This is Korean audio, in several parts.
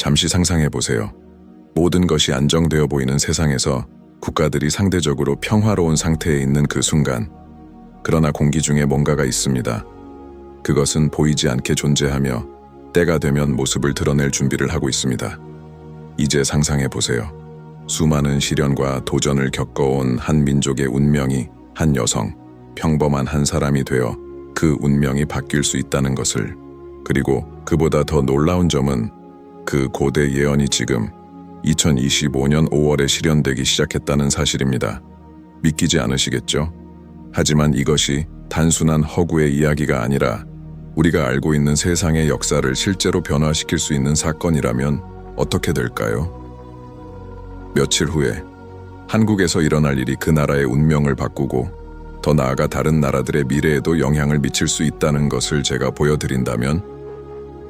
잠시 상상해 보세요. 모든 것이 안정되어 보이는 세상에서 국가들이 상대적으로 평화로운 상태에 있는 그 순간, 그러나 공기 중에 뭔가가 있습니다. 그것은 보이지 않게 존재하며 때가 되면 모습을 드러낼 준비를 하고 있습니다. 이제 상상해 보세요. 수많은 시련과 도전을 겪어온 한 민족의 운명이 한 여성, 평범한 한 사람이 되어 그 운명이 바뀔 수 있다는 것을, 그리고 그보다 더 놀라운 점은 그 고대 예언이 지금 2025년 5월에 실현되기 시작했다는 사실입니다. 믿기지 않으시겠죠? 하지만 이것이 단순한 허구의 이야기가 아니라 우리가 알고 있는 세상의 역사를 실제로 변화시킬 수 있는 사건이라면 어떻게 될까요? 며칠 후에 한국에서 일어날 일이 그 나라의 운명을 바꾸고 더 나아가 다른 나라들의 미래에도 영향을 미칠 수 있다는 것을 제가 보여드린다면,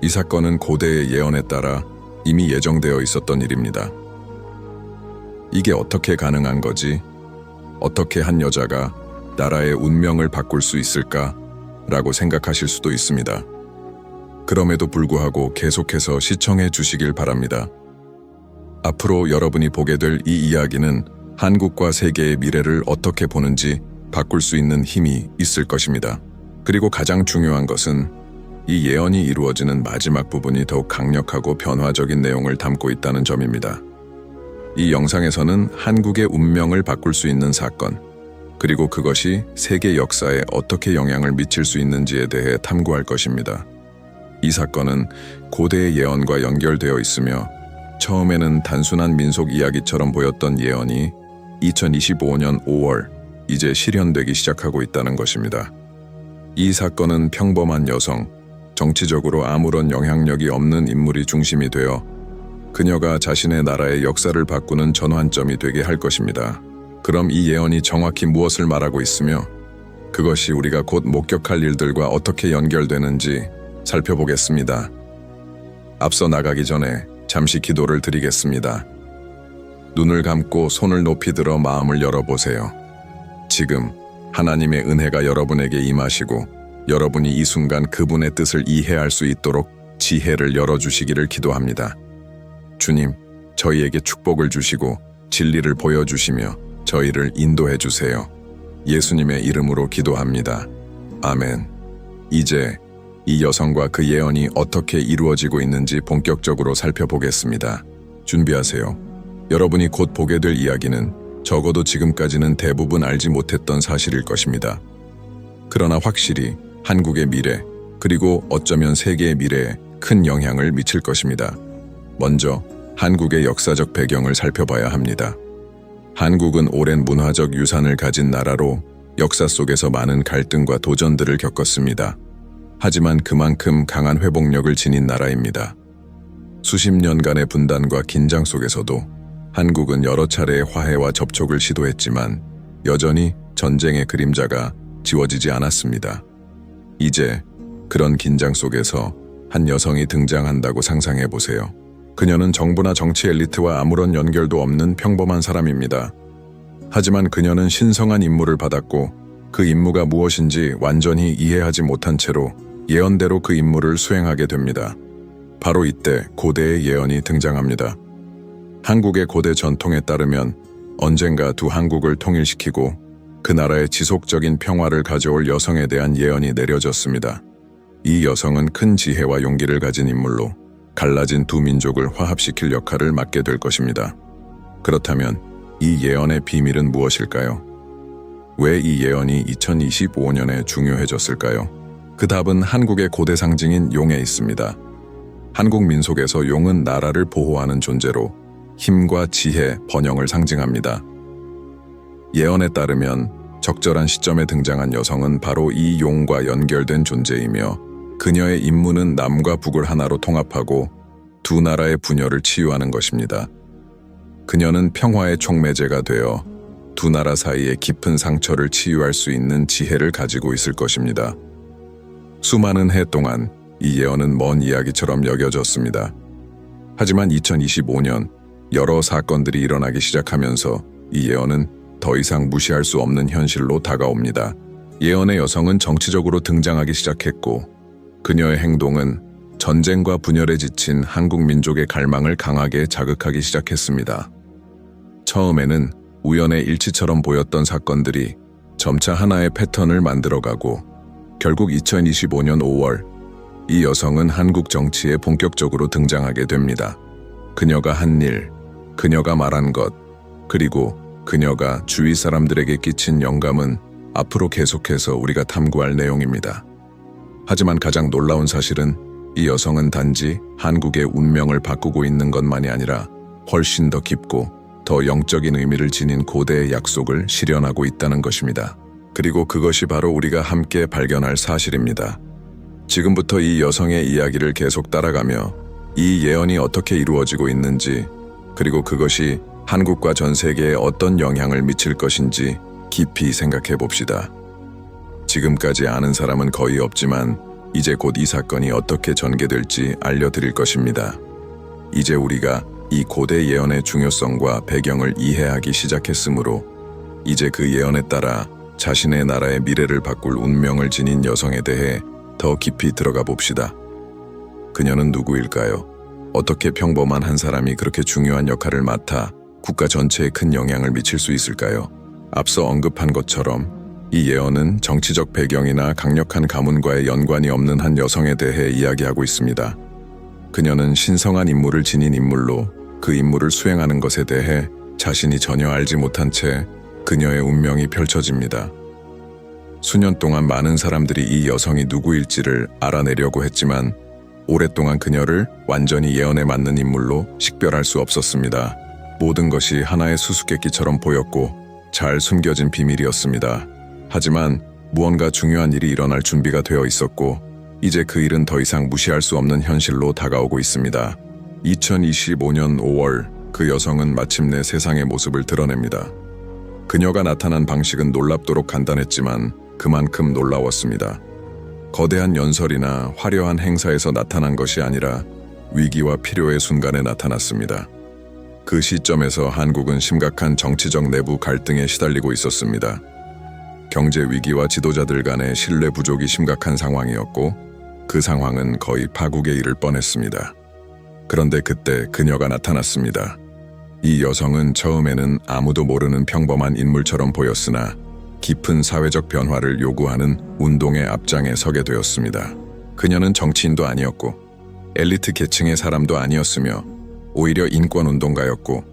이 사건은 고대의 예언에 따라 이미 예정되어 있었던 일입니다. 이게 어떻게 가능한 거지? 어떻게 한 여자가 나라의 운명을 바꿀 수 있을까? 라고 생각하실 수도 있습니다. 그럼에도 불구하고 계속해서 시청해 주시길 바랍니다. 앞으로 여러분이 보게 될 이 이야기는 한국과 세계의 미래를 어떻게 보는지 바꿀 수 있는 힘이 있을 것입니다. 그리고 가장 중요한 것은 이 예언이 이루어지는 마지막 부분이 더욱 강력하고 변화적인 내용을 담고 있다는 점입니다. 이 영상에서는 한국의 운명을 바꿀 수 있는 사건, 그리고 그것이 세계 역사에 어떻게 영향을 미칠 수 있는지에 대해 탐구할 것입니다. 이 사건은 고대의 예언과 연결되어 있으며, 처음에는 단순한 민속 이야기처럼 보였던 예언이 2025년 5월 이제 실현되기 시작하고 있다는 것입니다. 이 사건은 평범한 여성, 정치적으로 아무런 영향력이 없는 인물이 중심이 되어 그녀가 자신의 나라의 역사를 바꾸는 전환점이 되게 할 것입니다. 그럼 이 예언이 정확히 무엇을 말하고 있으며 그것이 우리가 곧 목격할 일들과 어떻게 연결되는지 살펴보겠습니다. 앞서 나가기 전에 잠시 기도를 드리겠습니다. 눈을 감고 손을 높이 들어 마음을 열어보세요. 지금 하나님의 은혜가 여러분에게 임하시고 여러분이 이 순간 그분의 뜻을 이해할 수 있도록 지혜를 열어주시기를 기도합니다. 주님, 저희에게 축복을 주시고 진리를 보여주시며 저희를 인도해 주세요. 예수님의 이름으로 기도합니다. 아멘. 이제 이 여성과 그 예언이 어떻게 이루어지고 있는지 본격적으로 살펴보겠습니다. 준비하세요. 여러분이 곧 보게 될 이야기는 적어도 지금까지는 대부분 알지 못했던 사실일 것입니다. 그러나 확실히 한국의 미래, 그리고 어쩌면 세계의 미래에 큰 영향을 미칠 것입니다. 먼저 한국의 역사적 배경을 살펴봐야 합니다. 한국은 오랜 문화적 유산을 가진 나라로 역사 속에서 많은 갈등과 도전들을 겪었습니다. 하지만 그만큼 강한 회복력을 지닌 나라입니다. 수십 년간의 분단과 긴장 속에서도 한국은 여러 차례의 화해와 접촉을 시도했지만 여전히 전쟁의 그림자가 지워지지 않았습니다. 이제 그런 긴장 속에서 한 여성이 등장한다고 상상해 보세요. 그녀는 정부나 정치 엘리트와 아무런 연결도 없는 평범한 사람입니다. 하지만 그녀는 신성한 임무를 받았고 그 임무가 무엇인지 완전히 이해하지 못한 채로 예언대로 그 임무를 수행하게 됩니다. 바로 이때 고대의 예언이 등장합니다. 한국의 고대 전통에 따르면 언젠가 두 한국을 통일시키고 그 나라의 지속적인 평화를 가져올 여성에 대한 예언이 내려졌습니다. 이 여성은 큰 지혜와 용기를 가진 인물로 갈라진 두 민족을 화합시킬 역할을 맡게 될 것입니다. 그렇다면 이 예언의 비밀은 무엇일까요? 왜 이 예언이 2025년에 중요해졌을까요? 그 답은 한국의 고대 상징인 용에 있습니다. 한국 민속에서 용은 나라를 보호하는 존재로 힘과 지혜, 번영을 상징합니다. 예언에 따르면 적절한 시점에 등장한 여성은 바로 이 용과 연결된 존재이며 그녀의 임무는 남과 북을 하나로 통합하고 두 나라의 분열을 치유하는 것입니다. 그녀는 평화의 촉매제가 되어 두 나라 사이의 깊은 상처를 치유할 수 있는 지혜를 가지고 있을 것입니다. 수많은 해 동안 이 예언은 먼 이야기처럼 여겨졌습니다. 하지만 2025년 여러 사건들이 일어나기 시작하면서 이 예언은 더 이상 무시할 수 없는 현실로 다가옵니다. 예언의 여성은 정치적으로 등장하기 시작했고 그녀의 행동은 전쟁과 분열에 지친 한국 민족의 갈망을 강하게 자극하기 시작했습니다. 처음에는 우연의 일치처럼 보였던 사건들이 점차 하나의 패턴을 만들어가고 결국 2025년 5월 이 여성은 한국 정치에 본격적으로 등장하게 됩니다. 그녀가 한 일, 그녀가 말한 것, 그리고 그녀가 주위 사람들에게 끼친 영감은 앞으로 계속해서 우리가 탐구할 내용입니다. 하지만 가장 놀라운 사실은 이 여성은 단지 한국의 운명을 바꾸고 있는 것만이 아니라 훨씬 더 깊고 더 영적인 의미를 지닌 고대의 약속을 실현하고 있다는 것입니다. 그리고 그것이 바로 우리가 함께 발견할 사실입니다. 지금부터 이 여성의 이야기를 계속 따라가며 이 예언이 어떻게 이루어지고 있는지, 그리고 그것이 한국과 전 세계에 어떤 영향을 미칠 것인지 깊이 생각해 봅시다. 지금까지 아는 사람은 거의 없지만 이제 곧 이 사건이 어떻게 전개될지 알려드릴 것입니다. 이제 우리가 이 고대 예언의 중요성과 배경을 이해하기 시작했으므로 이제 그 예언에 따라 자신의 나라의 미래를 바꿀 운명을 지닌 여성에 대해 더 깊이 들어가 봅시다. 그녀는 누구일까요? 어떻게 평범한 한 사람이 그렇게 중요한 역할을 맡아 국가 전체에 큰 영향을 미칠 수 있을까요? 앞서 언급한 것처럼 이 예언은 정치적 배경이나 강력한 가문과의 연관이 없는 한 여성에 대해 이야기하고 있습니다. 그녀는 신성한 임무를 지닌 인물로 그 임무를 수행하는 것에 대해 자신이 전혀 알지 못한 채 그녀의 운명이 펼쳐집니다. 수년 동안 많은 사람들이 이 여성이 누구일지를 알아내려고 했지만 오랫동안 그녀를 완전히 예언에 맞는 인물로 식별할 수 없었습니다. 모든 것이 하나의 수수께끼처럼 보였고 잘 숨겨진 비밀이었습니다. 하지만 무언가 중요한 일이 일어날 준비가 되어 있었고 이제 그 일은 더 이상 무시할 수 없는 현실로 다가오고 있습니다. 2025년 5월 그 여성은 마침내 세상의 모습을 드러냅니다. 그녀가 나타난 방식은 놀랍도록 간단했지만 그만큼 놀라웠습니다. 거대한 연설이나 화려한 행사에서 나타난 것이 아니라 위기와 필요의 순간에 나타났습니다. 그 시점에서 한국은 심각한 정치적 내부 갈등에 시달리고 있었습니다. 경제 위기와 지도자들 간의 신뢰 부족이 심각한 상황이었고 그 상황은 거의 파국에 이를 뻔했습니다. 그런데 그때 그녀가 나타났습니다. 이 여성은 처음에는 아무도 모르는 평범한 인물처럼 보였으나 깊은 사회적 변화를 요구하는 운동의 앞장에 서게 되었습니다. 그녀는 정치인도 아니었고 엘리트 계층의 사람도 아니었으며 오히려 인권운동가였고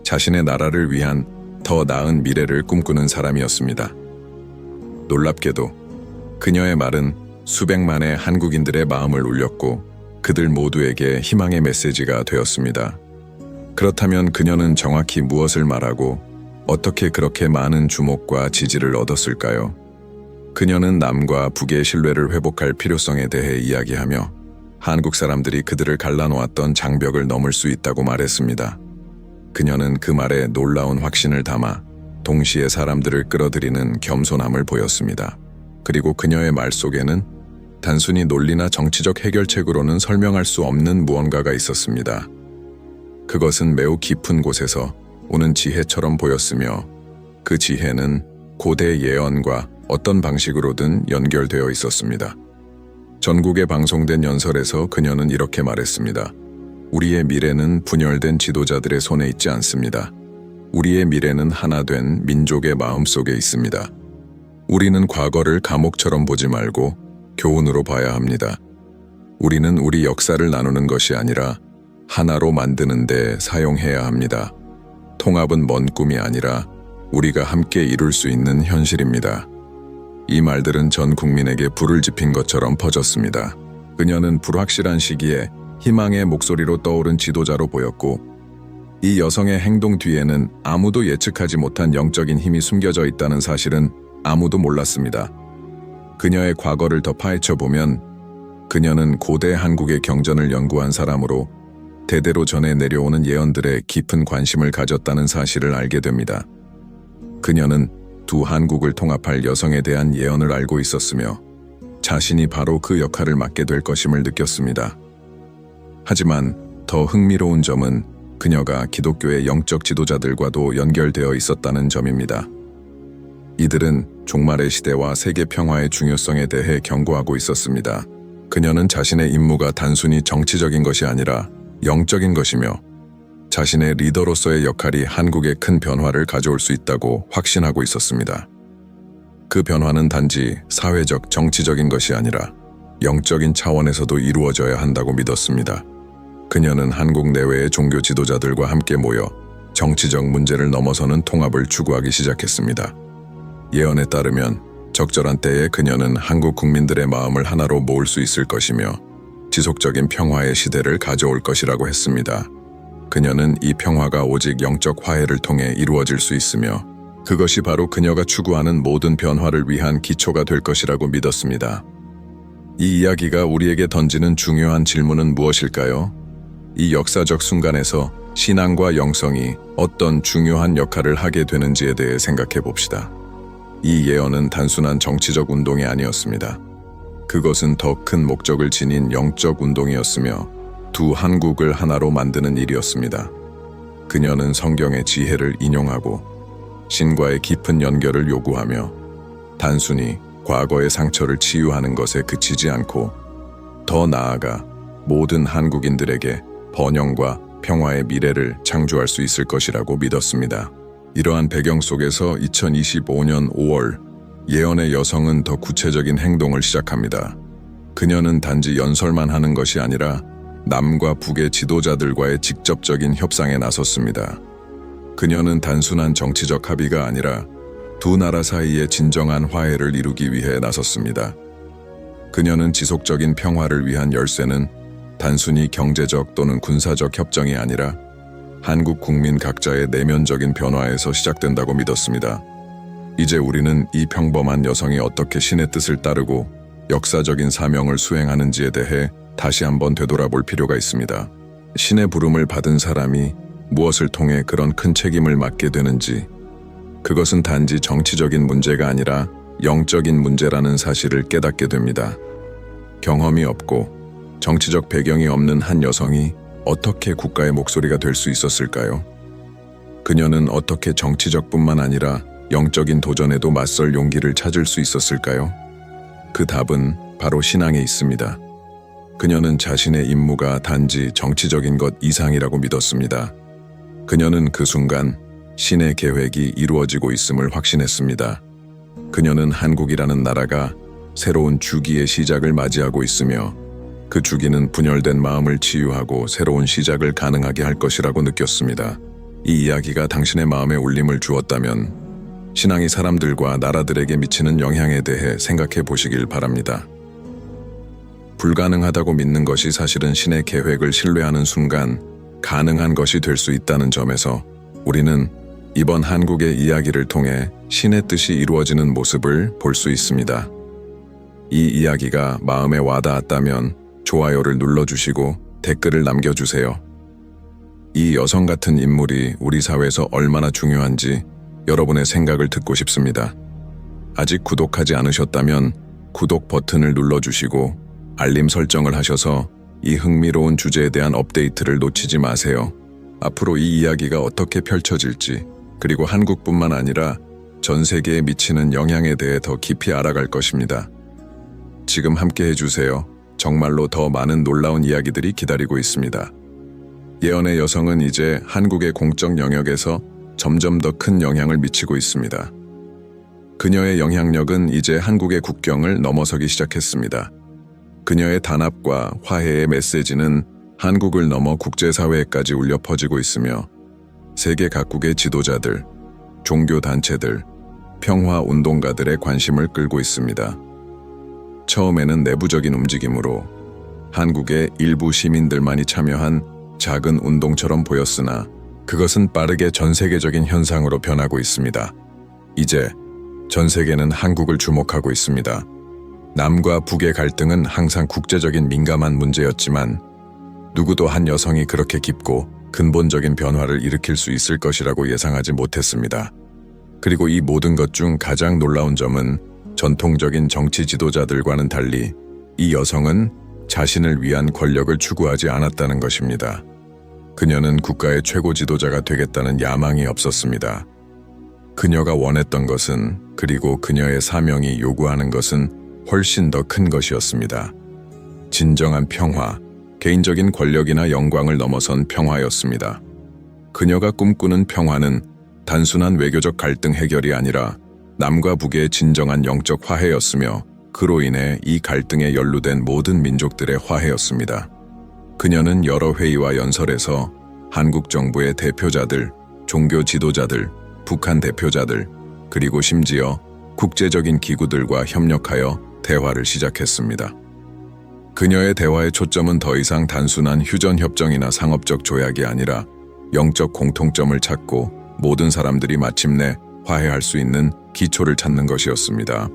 자신의 나라를 위한 더 나은 미래를 꿈꾸는 사람이었습니다. 놀랍게도 그녀의 말은 수백만의 한국인들의 마음을 울렸고 그들 모두에게 희망의 메시지가 되었습니다. 그렇다면 그녀는 정확히 무엇을 말하고 어떻게 그렇게 많은 주목과 지지를 얻었을까요? 그녀는 남과 북의 신뢰를 회복할 필요성에 대해 이야기하며 한국 사람들이 그들을 갈라놓았던 장벽을 넘을 수 있다고 말했습니다. 그녀는 그 말에 놀라운 확신을 담아 동시에 사람들을 끌어들이는 겸손함을 보였습니다. 그리고 그녀의 말 속에는 단순히 논리나 정치적 해결책으로는 설명할 수 없는 무언가가 있었습니다. 그것은 매우 깊은 곳에서 오는 지혜처럼 보였으며 그 지혜는 고대 예언과 어떤 방식으로든 연결되어 있었습니다. 전국에 방송된 연설에서 그녀는 이렇게 말했습니다. 우리의 미래는 분열된 지도자들의 손에 있지 않습니다. 우리의 미래는 하나 된 민족의 마음속에 있습니다. 우리는 과거를 감옥처럼 보지 말고 교훈으로 봐야 합니다. 우리는 우리 역사를 나누는 것이 아니라 하나로 만드는 데 사용해야 합니다. 통합은 먼 꿈이 아니라 우리가 함께 이룰 수 있는 현실입니다. 이 말들은 전 국민에게 불을 지핀 것처럼 퍼졌습니다. 그녀는 불확실한 시기에 희망의 목소리로 떠오른 지도자로 보였고 이 여성의 행동 뒤에는 아무도 예측하지 못한 영적인 힘이 숨겨져 있다는 사실은 아무도 몰랐습니다. 그녀의 과거를 더 파헤쳐보면 그녀는 고대 한국의 경전을 연구한 사람으로 대대로 전해 내려오는 예언들에 깊은 관심을 가졌다는 사실을 알게 됩니다. 그녀는 두 한국을 통합할 여성에 대한 예언을 알고 있었으며 자신이 바로 그 역할을 맡게 될 것임을 느꼈습니다. 하지만 더 흥미로운 점은 그녀가 기독교의 영적 지도자들과도 연결되어 있었다는 점입니다. 이들은 종말의 시대와 세계 평화의 중요성에 대해 경고하고 있었습니다. 그녀는 자신의 임무가 단순히 정치적인 것이 아니라 영적인 것이며 자신의 리더로서의 역할이 한국에 큰 변화를 가져올 수 있다고 확신하고 있었습니다. 그 변화는 단지 사회적, 정치적인 것이 아니라 영적인 차원에서도 이루어져야 한다고 믿었습니다. 그녀는 한국 내외의 종교 지도자들과 함께 모여 정치적 문제를 넘어서는 통합을 추구하기 시작했습니다. 예언에 따르면 적절한 때에 그녀는 한국 국민들의 마음을 하나로 모을 수 있을 것이며 지속적인 평화의 시대를 가져올 것이라고 했습니다. 그녀는 이 평화가 오직 영적 화해를 통해 이루어질 수 있으며 그것이 바로 그녀가 추구하는 모든 변화를 위한 기초가 될 것이라고 믿었습니다. 이 이야기가 우리에게 던지는 중요한 질문은 무엇일까요? 이 역사적 순간에서 신앙과 영성이 어떤 중요한 역할을 하게 되는지에 대해 생각해 봅시다. 이 예언은 단순한 정치적 운동이 아니었습니다. 그것은 더 큰 목적을 지닌 영적 운동이었으며 두 한국을 하나로 만드는 일이었습니다. 그녀는 성경의 지혜를 인용하고 신과의 깊은 연결을 요구하며 단순히 과거의 상처를 치유하는 것에 그치지 않고 더 나아가 모든 한국인들에게 번영과 평화의 미래를 창조할 수 있을 것이라고 믿었습니다. 이러한 배경 속에서 2025년 5월 예언의 여성은 더 구체적인 행동을 시작합니다. 그녀는 단지 연설만 하는 것이 아니라 남과 북의 지도자들과의 직접적인 협상에 나섰습니다. 그녀는 단순한 정치적 합의가 아니라 두 나라 사이의 진정한 화해를 이루기 위해 나섰습니다. 그녀는 지속적인 평화를 위한 열쇠는 단순히 경제적 또는 군사적 협정이 아니라 한국 국민 각자의 내면적인 변화에서 시작된다고 믿었습니다. 이제 우리는 이 평범한 여성이 어떻게 신의 뜻을 따르고 역사적인 사명을 수행하는지에 대해 다시 한번 되돌아볼 필요가 있습니다. 신의 부름을 받은 사람이 무엇을 통해 그런 큰 책임을 맡게 되는지, 그것은 단지 정치적인 문제가 아니라 영적인 문제라는 사실을 깨닫게 됩니다. 경험이 없고 정치적 배경이 없는 한 여성이 어떻게 국가의 목소리가 될 수 있었을까요? 그녀는 어떻게 정치적뿐만 아니라 영적인 도전에도 맞설 용기를 찾을 수 있었을까요? 그 답은 바로 신앙에 있습니다. 그녀는 자신의 임무가 단지 정치적인 것 이상이라고 믿었습니다. 그녀는 그 순간 신의 계획이 이루어지고 있음을 확신했습니다. 그녀는 한국이라는 나라가 새로운 주기의 시작을 맞이하고 있으며 그 주기는 분열된 마음을 치유하고 새로운 시작을 가능하게 할 것이라고 느꼈습니다. 이 이야기가 당신의 마음에 울림을 주었다면 신앙이 사람들과 나라들에게 미치는 영향에 대해 생각해 보시길 바랍니다. 불가능하다고 믿는 것이 사실은 신의 계획을 신뢰하는 순간 가능한 것이 될 수 있다는 점에서 우리는 이번 한국의 이야기를 통해 신의 뜻이 이루어지는 모습을 볼 수 있습니다. 이 이야기가 마음에 와닿았다면 좋아요를 눌러주시고 댓글을 남겨주세요. 이 여성 같은 인물이 우리 사회에서 얼마나 중요한지 여러분의 생각을 듣고 싶습니다. 아직 구독하지 않으셨다면 구독 버튼을 눌러주시고 알림 설정을 하셔서 이 흥미로운 주제에 대한 업데이트를 놓치지 마세요. 앞으로 이 이야기가 어떻게 펼쳐질지, 그리고 한국뿐만 아니라 전 세계에 미치는 영향에 대해 더 깊이 알아갈 것입니다. 지금 함께 해주세요. 정말로 더 많은 놀라운 이야기들이 기다리고 있습니다. 예언의 여성은 이제 한국의 공적 영역에서 점점 더 큰 영향을 미치고 있습니다. 그녀의 영향력은 이제 한국의 국경을 넘어서기 시작했습니다. 그녀의 단합과 화해의 메시지는 한국을 넘어 국제사회에까지 울려 퍼지고 있으며 세계 각국의 지도자들, 종교단체들, 평화운동가들의 관심을 끌고 있습니다. 처음에는 내부적인 움직임으로 한국의 일부 시민들만이 참여한 작은 운동처럼 보였으나 그것은 빠르게 전 세계적인 현상으로 변하고 있습니다. 이제 전 세계는 한국을 주목하고 있습니다. 남과 북의 갈등은 항상 국제적인 민감한 문제였지만 누구도 한 여성이 그렇게 깊고 근본적인 변화를 일으킬 수 있을 것이라고 예상하지 못했습니다. 그리고 이 모든 것 중 가장 놀라운 점은 전통적인 정치 지도자들과는 달리 이 여성은 자신을 위한 권력을 추구하지 않았다는 것입니다. 그녀는 국가의 최고 지도자가 되겠다는 야망이 없었습니다. 그녀가 원했던 것은, 그리고 그녀의 사명이 요구하는 것은 훨씬 더 큰 것이었습니다. 진정한 평화, 개인적인 권력이나 영광을 넘어선 평화였습니다. 그녀가 꿈꾸는 평화는 단순한 외교적 갈등 해결이 아니라 남과 북의 진정한 영적 화해였으며 그로 인해 이 갈등에 연루된 모든 민족들의 화해였습니다. 그녀는 여러 회의와 연설에서 한국 정부의 대표자들, 종교 지도자들, 북한 대표자들, 그리고 심지어 국제적인 기구들과 협력하여 대화를 시작했습니다. 그녀의 대화의 초점은 더 이상 단순한 휴전협정이나 상업적 조약이 아니라 영적 공통점을 찾고 모든 사람들이 마침내 화해할 수 있는 기초를 찾는 것이었습니다.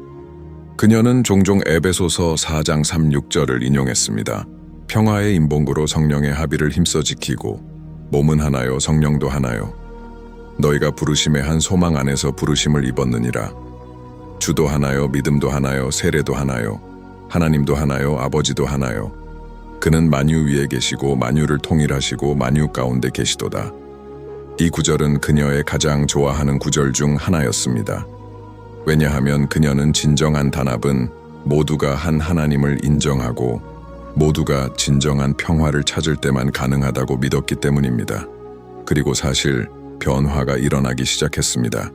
그녀는 종종 에베소서 4장 3-6절을 인용했습니다. 평화의 인본구로 성령의 합의를 힘써 지키고 몸은 하나요 성령도 하나요. 너희가 부르심의 한 소망 안에서 부르심을 입었느니라. 주도 하나요 믿음도 하나요 세례도 하나요. 하나님도 하나요 아버지도 하나요. 그는 만유 위에 계시고 만유를 통일하시고 만유 가운데 계시도다. 이 구절은 그녀의 가장 좋아하는 구절 중 하나였습니다. 왜냐하면 그녀는 진정한 단합은 모두가 한 하나님을 인정하고 모두가 진정한 평화를 찾을 때만 가능하다고 믿었기 때문입니다. 그리고 사실 변화가 일어나기 시작했습니다.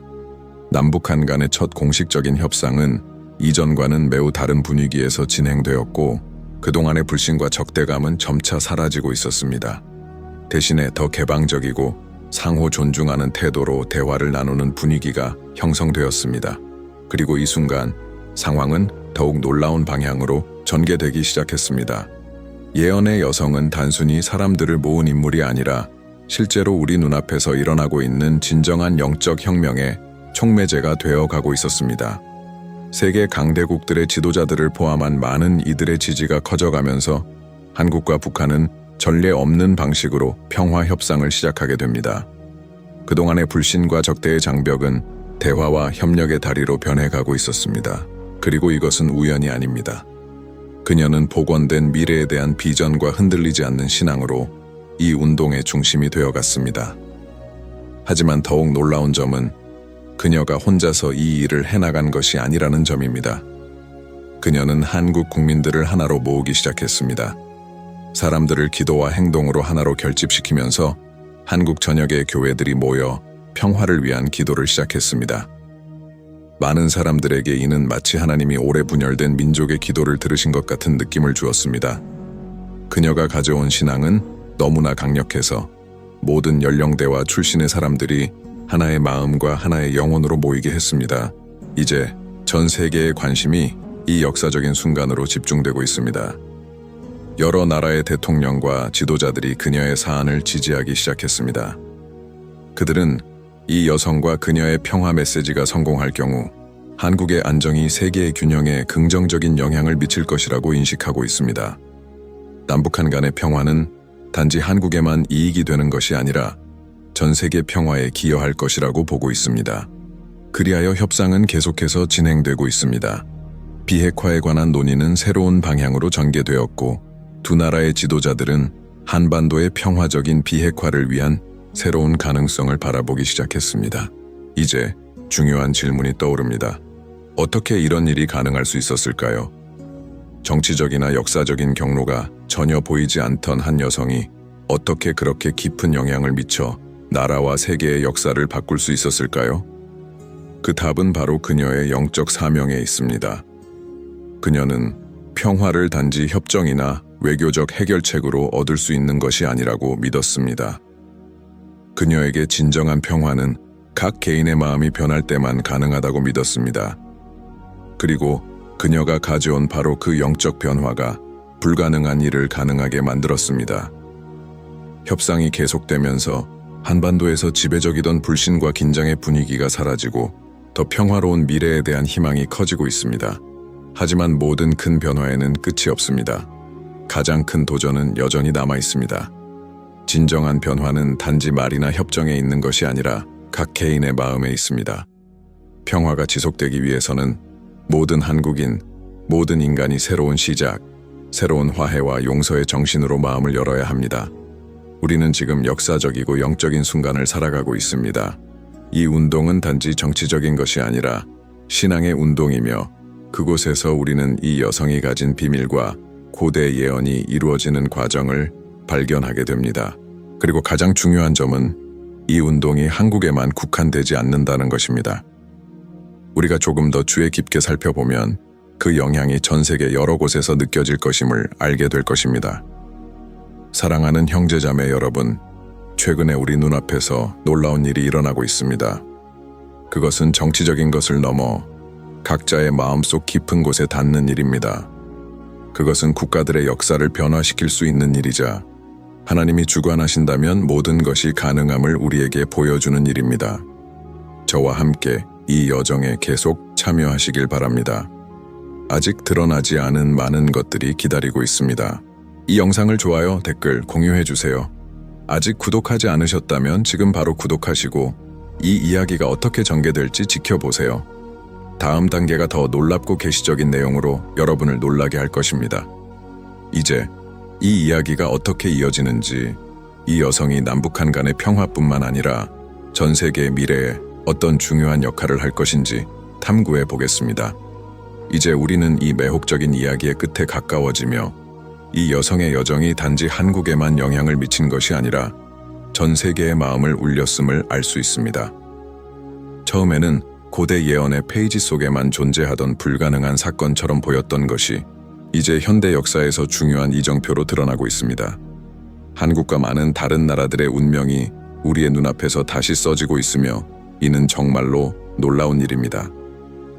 남북한 간의 첫 공식적인 협상은 이전과는 매우 다른 분위기에서 진행되었고 그동안의 불신과 적대감은 점차 사라지고 있었습니다. 대신에 더 개방적이고 상호 존중하는 태도로 대화를 나누는 분위기가 형성되었습니다. 그리고 이 순간 상황은 더욱 놀라운 방향으로 전개되기 시작했습니다. 예언의 여성은 단순히 사람들을 모은 인물이 아니라 실제로 우리 눈앞에서 일어나고 있는 진정한 영적 혁명의 촉매제가 되어가고 있었습니다. 세계 강대국들의 지도자들을 포함한 많은 이들의 지지가 커져가면서 한국과 북한은 전례 없는 방식으로 평화 협상을 시작하게 됩니다. 그동안의 불신과 적대의 장벽은 대화와 협력의 다리로 변해가고 있었습니다. 그리고 이것은 우연이 아닙니다. 그녀는 복원된 미래에 대한 비전과 흔들리지 않는 신앙으로 이 운동의 중심이 되어갔습니다. 하지만 더욱 놀라운 점은 그녀가 혼자서 이 일을 해나간 것이 아니라는 점입니다. 그녀는 한국 국민들을 하나로 모으기 시작했습니다. 사람들을 기도와 행동으로 하나로 결집시키면서 한국 전역의 교회들이 모여 평화를 위한 기도를 시작했습니다. 많은 사람들에게 이는 마치 하나님이 오래 분열된 민족의 기도를 들으신 것 같은 느낌을 주었습니다. 그녀가 가져온 신앙은 너무나 강력해서 모든 연령대와 출신의 사람들이 하나의 마음과 하나의 영혼으로 모이게 했습니다. 이제 전 세계의 관심이 이 역사적인 순간으로 집중되고 있습니다. 여러 나라의 대통령과 지도자들이 그녀의 사안을 지지하기 시작했습니다. 그들은 이 여성과 그녀의 평화 메시지가 성공할 경우 한국의 안정이 세계의 균형에 긍정적인 영향을 미칠 것이라고 인식하고 있습니다. 남북한 간의 평화는 단지 한국에만 이익이 되는 것이 아니라 전 세계 평화에 기여할 것이라고 보고 있습니다. 그리하여 협상은 계속해서 진행되고 있습니다. 비핵화에 관한 논의는 새로운 방향으로 전개되었고 두 나라의 지도자들은 한반도의 평화적인 비핵화를 위한 새로운 가능성을 바라보기 시작했습니다. 이제 중요한 질문이 떠오릅니다. 어떻게 이런 일이 가능할 수 있었을까요? 정치적이나 역사적인 경로가 전혀 보이지 않던 한 여성이 어떻게 그렇게 깊은 영향을 미쳐 나라와 세계의 역사를 바꿀 수 있었을까요? 그 답은 바로 그녀의 영적 사명에 있습니다. 그녀는 평화를 단지 협정이나 외교적 해결책으로 얻을 수 있는 것이 아니라고 믿었습니다. 그녀에게 진정한 평화는 각 개인의 마음이 변할 때만 가능하다고 믿었습니다. 그리고 그녀가 가져온 바로 그 영적 변화가 불가능한 일을 가능하게 만들었습니다. 협상이 계속되면서 한반도에서 지배적이던 불신과 긴장의 분위기가 사라지고 더 평화로운 미래에 대한 희망이 커지고 있습니다. 하지만 모든 큰 변화에는 끝이 없습니다. 가장 큰 도전은 여전히 남아 있습니다. 진정한 변화는 단지 말이나 협정에 있는 것이 아니라 각 개인의 마음에 있습니다. 평화가 지속되기 위해서는 모든 한국인, 모든 인간이 새로운 시작, 새로운 화해와 용서의 정신으로 마음을 열어야 합니다. 우리는 지금 역사적이고 영적인 순간을 살아가고 있습니다. 이 운동은 단지 정치적인 것이 아니라 신앙의 운동이며 그곳에서 우리는 이 여성이 가진 비밀과 고대 예언이 이루어지는 과정을 발견하게 됩니다. 그리고 가장 중요한 점은 이 운동이 한국에만 국한되지 않는다는 것입니다. 우리가 조금 더 주의 깊게 살펴보면 그 영향이 전 세계 여러 곳에서 느껴질 것임을 알게 될 것입니다. 사랑하는 형제자매 여러분, 최근에 우리 눈앞에서 놀라운 일이 일어나고 있습니다. 그것은 정치적인 것을 넘어 각자의 마음속 깊은 곳에 닿는 일입니다. 그것은 국가들의 역사를 변화시킬 수 있는 일이자 하나님이 주관하신다면 모든 것이 가능함을 우리에게 보여주는 일입니다. 저와 함께 이 여정에 계속 참여하시길 바랍니다. 아직 드러나지 않은 많은 것들이 기다리고 있습니다. 이 영상을 좋아요, 댓글, 공유해주세요. 아직 구독하지 않으셨다면 지금 바로 구독하시고 이 이야기가 어떻게 전개될지 지켜보세요. 다음 단계가 더 놀랍고 계시적인 내용으로 여러분을 놀라게 할 것입니다. 이제 이 이야기가 어떻게 이어지는지, 이 여성이 남북한 간의 평화뿐만 아니라 전 세계의 미래에 어떤 중요한 역할을 할 것인지 탐구해 보겠습니다. 이제 우리는 이 매혹적인 이야기의 끝에 가까워지며 이 여성의 여정이 단지 한국에만 영향을 미친 것이 아니라 전 세계의 마음을 울렸음을 알 수 있습니다. 처음에는 고대 예언의 페이지 속에만 존재하던 불가능한 사건처럼 보였던 것이 이제 현대 역사에서 중요한 이정표로 드러나고 있습니다. 한국과 많은 다른 나라들의 운명이 우리의 눈앞에서 다시 써지고 있으며 이는 정말로 놀라운 일입니다.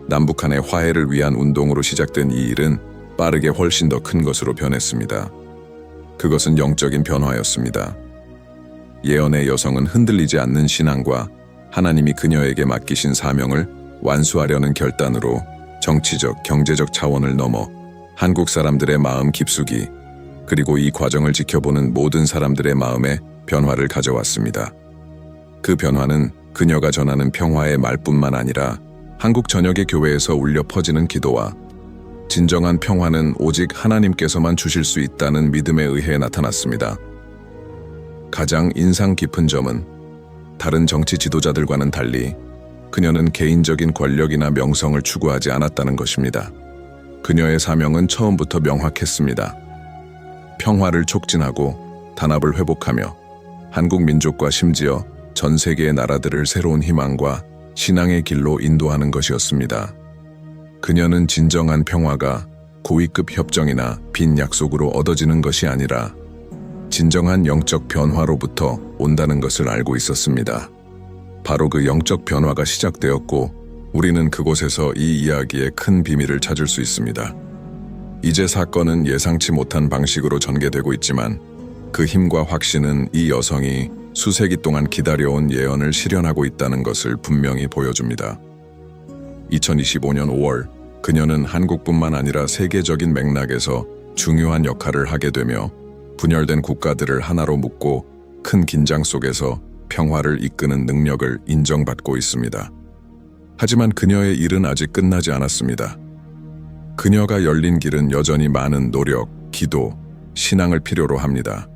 남북한의 화해를 위한 운동으로 시작된 이 일은 빠르게 훨씬 더 큰 것으로 변했습니다. 그것은 영적인 변화였습니다. 예언의 여성은 흔들리지 않는 신앙과 하나님이 그녀에게 맡기신 사명을 완수하려는 결단으로 정치적, 경제적 차원을 넘어 한국 사람들의 마음 깊숙이 그리고 이 과정을 지켜보는 모든 사람들의 마음에 변화를 가져왔습니다. 그 변화는 그녀가 전하는 평화의 말뿐만 아니라 한국 전역의 교회에서 울려 퍼지는 기도와 진정한 평화는 오직 하나님께서만 주실 수 있다는 믿음에 의해 나타났습니다. 가장 인상 깊은 점은 다른 정치 지도자들과는 달리 그녀는 개인적인 권력이나 명성을 추구하지 않았다는 것입니다. 그녀의 사명은 처음부터 명확했습니다. 평화를 촉진하고 단합을 회복하며 한국 민족과 심지어 전 세계의 나라들을 새로운 희망과 신앙의 길로 인도하는 것이었습니다. 그녀는 진정한 평화가 고위급 협정이나 빈 약속으로 얻어지는 것이 아니라 진정한 영적 변화로부터 온다는 것을 알고 있었습니다. 바로 그 영적 변화가 시작되었고 우리는 그곳에서 이 이야기의 큰 비밀을 찾을 수 있습니다. 이제 사건은 예상치 못한 방식으로 전개되고 있지만 그 힘과 확신은 이 여성이 수세기 동안 기다려온 예언을 실현하고 있다는 것을 분명히 보여줍니다. 2025년 5월, 그녀는 한국뿐만 아니라 세계적인 맥락에서 중요한 역할을 하게 되며 분열된 국가들을 하나로 묶고 큰 긴장 속에서 평화를 이끄는 능력을 인정받고 있습니다. 하지만 그녀의 일은 아직 끝나지 않았습니다. 그녀가 열린 길은 여전히 많은 노력, 기도, 신앙을 필요로 합니다.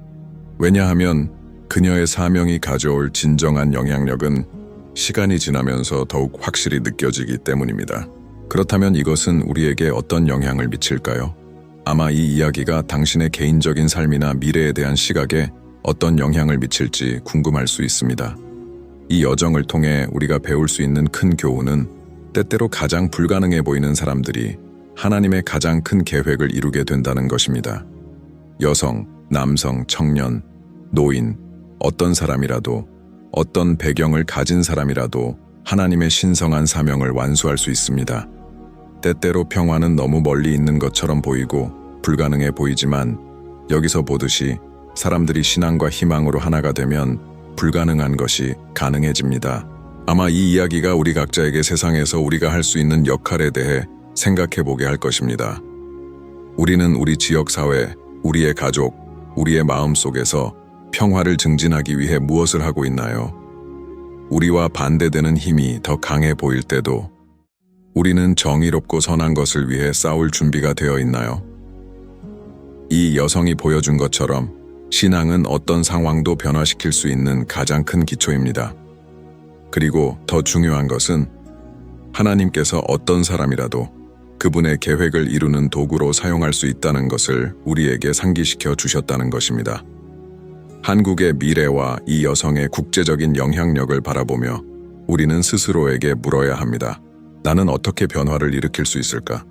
왜냐하면 그녀의 사명이 가져올 진정한 영향력은 시간이 지나면서 더욱 확실히 느껴지기 때문입니다. 그렇다면 이것은 우리에게 어떤 영향을 미칠까요? 아마 이 이야기가 당신의 개인적인 삶이나 미래에 대한 시각에 어떤 영향을 미칠지 궁금할 수 있습니다. 이 여정을 통해 우리가 배울 수 있는 큰 교훈은 때때로 가장 불가능해 보이는 사람들이 하나님의 가장 큰 계획을 이루게 된다는 것입니다. 여성, 남성, 청년, 노인, 어떤 사람이라도 어떤 배경을 가진 사람이라도 하나님의 신성한 사명을 완수할 수 있습니다. 때때로 평화는 너무 멀리 있는 것처럼 보이고 불가능해 보이지만 여기서 보듯이 사람들이 신앙과 희망으로 하나가 되면 불가능한 것이 가능해집니다. 아마 이 이야기가 우리 각자에게 세상에서 우리가 할 수 있는 역할에 대해 생각해 보게 할 것입니다. 우리는 우리 지역사회, 우리의 가족, 우리의 마음 속에서 평화를 증진하기 위해 무엇을 하고 있나요? 우리와 반대되는 힘이 더 강해 보일 때도 우리는 정의롭고 선한 것을 위해 싸울 준비가 되어 있나요? 이 여성이 보여준 것처럼 신앙은 어떤 상황도 변화시킬 수 있는 가장 큰 기초입니다. 그리고 더 중요한 것은 하나님께서 어떤 사람이라도 그분의 계획을 이루는 도구로 사용할 수 있다는 것을 우리에게 상기시켜 주셨다는 것입니다. 한국의 미래와 이 여성의 국제적인 영향력을 바라보며 우리는 스스로에게 물어야 합니다. 나는 어떻게 변화를 일으킬 수 있을까?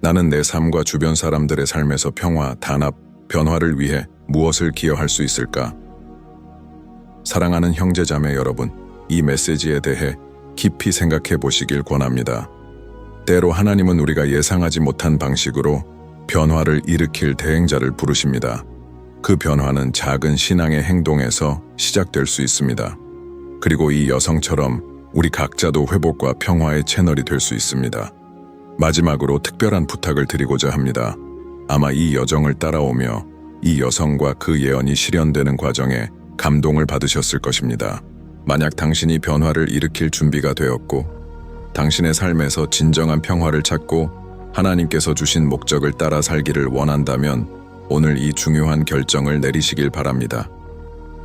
나는 내 삶과 주변 사람들의 삶에서 평화, 단합, 변화를 위해 무엇을 기여할 수 있을까? 사랑하는 형제자매 여러분, 이 메시지에 대해 깊이 생각해 보시길 권합니다. 때로 하나님은 우리가 예상하지 못한 방식으로 변화를 일으킬 대행자를 부르십니다. 그 변화는 작은 신앙의 행동에서 시작될 수 있습니다. 그리고 이 여성처럼 우리 각자도 회복과 평화의 채널이 될 수 있습니다. 마지막으로 특별한 부탁을 드리고자 합니다. 아마 이 여정을 따라오며 이 여성과 그 예언이 실현되는 과정에 감동을 받으셨을 것입니다. 만약 당신이 변화를 일으킬 준비가 되었고 당신의 삶에서 진정한 평화를 찾고 하나님께서 주신 목적을 따라 살기를 원한다면 오늘 이 중요한 결정을 내리시길 바랍니다.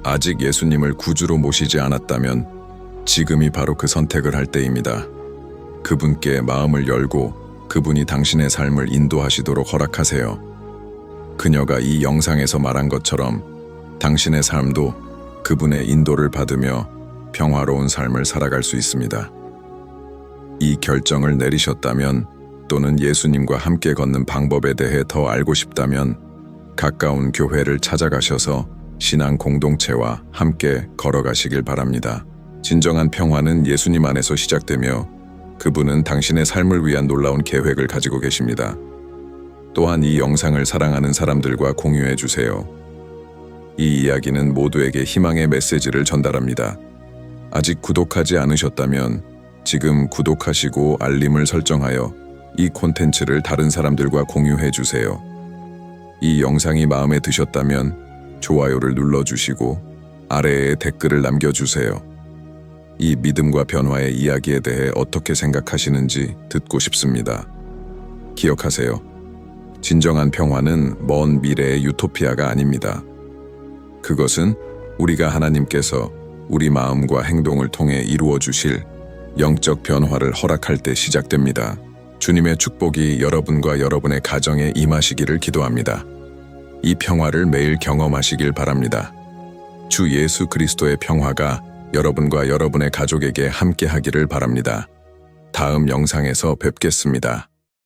아직 예수님을 구주로 모시지 않았다면 지금이 바로 그 선택을 할 때입니다. 그분께 마음을 열고 그분이 당신의 삶을 인도하시도록 허락하세요. 그녀가 이 영상에서 말한 것처럼 당신의 삶도 그분의 인도를 받으며 평화로운 삶을 살아갈 수 있습니다. 이 결정을 내리셨다면 또는 예수님과 함께 걷는 방법에 대해 더 알고 싶다면 가까운 교회를 찾아가셔서 신앙 공동체와 함께 걸어가시길 바랍니다. 진정한 평화는 예수님 안에서 시작되며 그분은 당신의 삶을 위한 놀라운 계획을 가지고 계십니다. 또한 이 영상을 사랑하는 사람들과 공유해 주세요. 이 이야기는 모두에게 희망의 메시지를 전달합니다. 아직 구독하지 않으셨다면 지금 구독하시고 알림을 설정하여 이 콘텐츠를 다른 사람들과 공유해 주세요. 이 영상이 마음에 드셨다면 좋아요를 눌러주시고 아래에 댓글을 남겨주세요. 이 믿음과 변화의 이야기에 대해 어떻게 생각하시는지 듣고 싶습니다. 기억하세요. 진정한 평화는 먼 미래의 유토피아가 아닙니다. 그것은 우리가 하나님께서 우리 마음과 행동을 통해 이루어 주실 영적 변화를 허락할 때 시작됩니다. 주님의 축복이 여러분과 여러분의 가정에 임하시기를 기도합니다. 이 평화를 매일 경험하시길 바랍니다. 주 예수 그리스도의 평화가 여러분과 여러분의 가족에게 함께 하기를 바랍니다. 다음 영상에서 뵙겠습니다.